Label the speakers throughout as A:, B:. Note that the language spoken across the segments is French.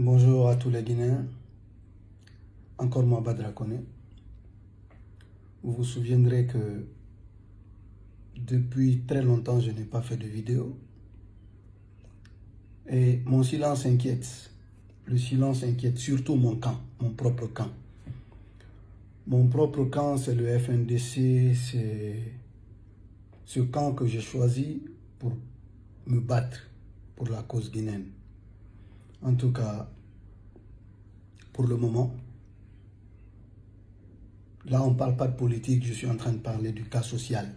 A: Bonjour à tous les Guinéens, encore moi Badra Koné. Vous vous souviendrez que depuis très longtemps je n'ai pas fait de vidéo et mon silence inquiète. Le silence inquiète surtout mon camp, mon propre camp. Mon propre camp, c'est le FNDC, c'est ce camp que j'ai choisi pour me battre pour la cause guinéenne. En tout cas, pour le moment, là on ne parle pas de politique, je suis en train de parler du cas social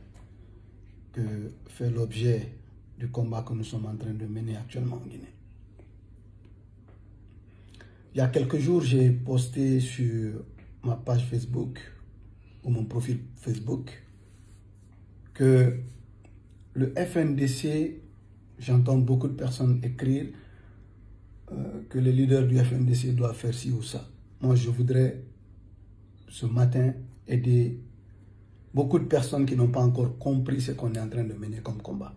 A: que fait l'objet du combat que nous sommes en train de mener actuellement en Guinée. Il y a quelques jours, j'ai posté sur ma page Facebook ou mon profil Facebook que le FNDC, j'entends beaucoup de personnes écrire que les leaders du FNDC doivent faire ci ou ça. Moi, je voudrais ce matin aider beaucoup de personnes qui n'ont pas encore compris ce qu'on est en train de mener comme combat.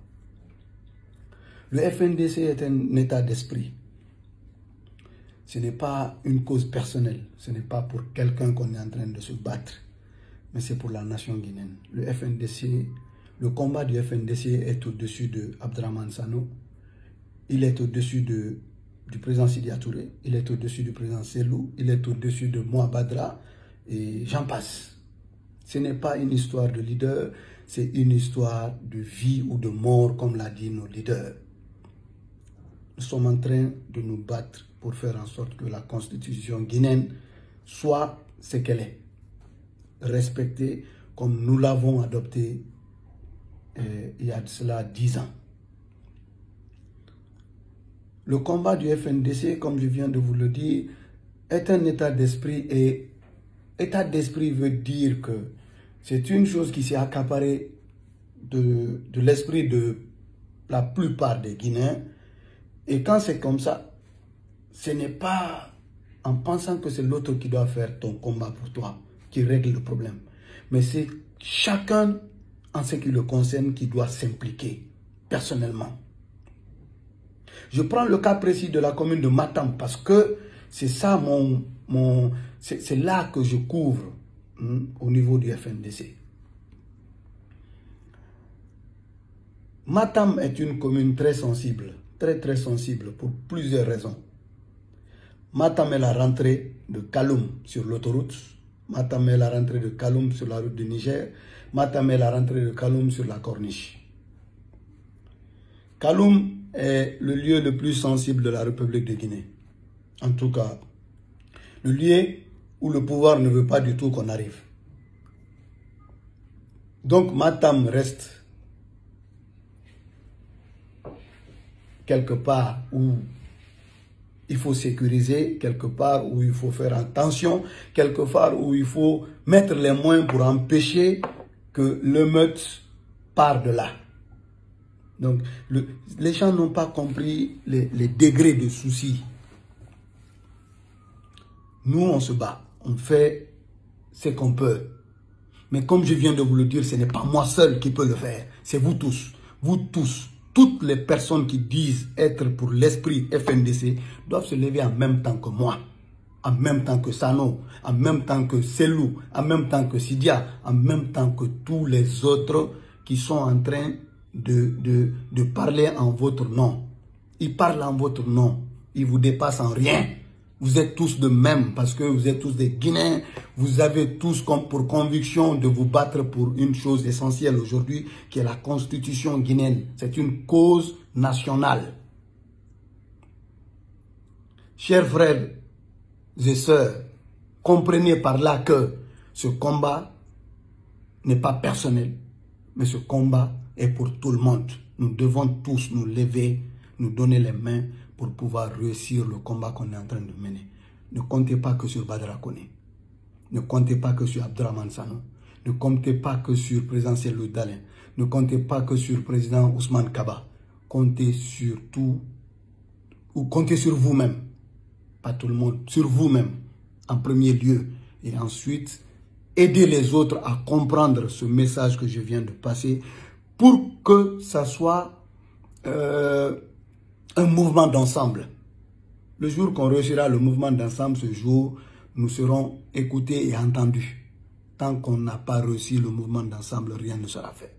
A: Le FNDC est un état d'esprit. Ce n'est pas une cause personnelle. Ce n'est pas pour quelqu'un qu'on est en train de se battre. Mais c'est pour la nation guinéenne. Le FNDC, le combat du FNDC est au-dessus de Abdraman Sano. Il est au-dessus du président Sidia Touré. Il est au-dessus du président Selou. Il est au-dessus de moi, Badra. Et j'en passe. Ce n'est pas une histoire de leader. C'est une histoire de vie ou de mort, comme l'a dit nos leaders. Nous sommes en train de nous battre pour faire en sorte que la constitution guinéenne soit ce qu'elle est. Respectée comme nous l'avons adoptée il y a de cela 10 ans. Le combat du FNDC, comme je viens de vous le dire, est un état d'esprit et état d'esprit veut dire que c'est une chose qui s'est accaparée de l'esprit de la plupart des Guinéens. Et quand c'est comme ça, ce n'est pas en pensant que c'est l'autre qui doit faire ton combat pour toi, qui règle le problème. Mais c'est chacun, en ce qui le concerne, qui doit s'impliquer personnellement. Je prends le cas précis de la commune de Matam parce que c'est ça c'est là que je couvre au niveau du FNDC. Matam est une commune très sensible, très sensible pour plusieurs raisons. Matam est la rentrée de Kaloum sur l'autoroute. Matam est la rentrée de Kaloum sur la route du Niger. Matam est la rentrée de Kaloum sur la Corniche. Kaloum est le lieu le plus sensible de la République de Guinée. En tout cas, le lieu où le pouvoir ne veut pas du tout qu'on arrive. Donc Matam reste quelque part où il faut sécuriser, quelque part où il faut faire attention, quelque part où il faut mettre les moyens pour empêcher que l'émeute parte de là. Donc, les gens n'ont pas compris les degrés de soucis. Nous, on se bat, on fait ce qu'on peut. Mais comme je viens de vous le dire, ce n'est pas moi seul qui peut le faire. C'est vous tous. Vous tous. Toutes les personnes qui disent être pour l'esprit FNDC doivent se lever en même temps que moi. En même temps que Sano, en même temps que Selou, en même temps que Sidia, en même temps que tous les autres qui sont en train de parler en votre nom. Ils parlent en votre nom. Ils vous dépassent en rien. Vous êtes tous de même parce que vous êtes tous des Guinéens. Vous avez tous comme pour conviction de vous battre pour une chose essentielle aujourd'hui qui est la constitution guinéenne. C'est une cause nationale. Chers frères et sœurs, comprenez par là que ce combat n'est pas personnel, mais ce combat est pour tout le monde. Nous devons tous nous lever, nous donner les mains pour pouvoir réussir le combat qu'on est en train de mener. Ne comptez pas que sur Badra Koné. Ne comptez pas que sur Abdraman Sano. Ne comptez pas que sur le président Selou Dalin. Ne comptez pas que sur le président Ousmane Kaba. Comptez sur tout, ou comptez sur vous-même. Pas tout le monde, sur vous-même en premier lieu. Et ensuite, aider les autres à comprendre ce message que je viens de passer pour que ça soit un mouvement d'ensemble. Le jour qu'on réussira le mouvement d'ensemble, ce jour, nous serons écoutés et entendus. Tant qu'on n'a pas réussi le mouvement d'ensemble, rien ne sera fait.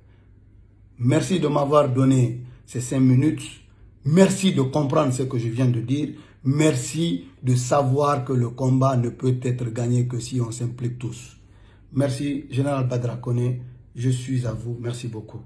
A: Merci de m'avoir donné ces 5 minutes. Merci de comprendre ce que je viens de dire. Merci de savoir que le combat ne peut être gagné que si on s'implique tous. Merci, Général Badra Koné. Je suis à vous. Merci beaucoup.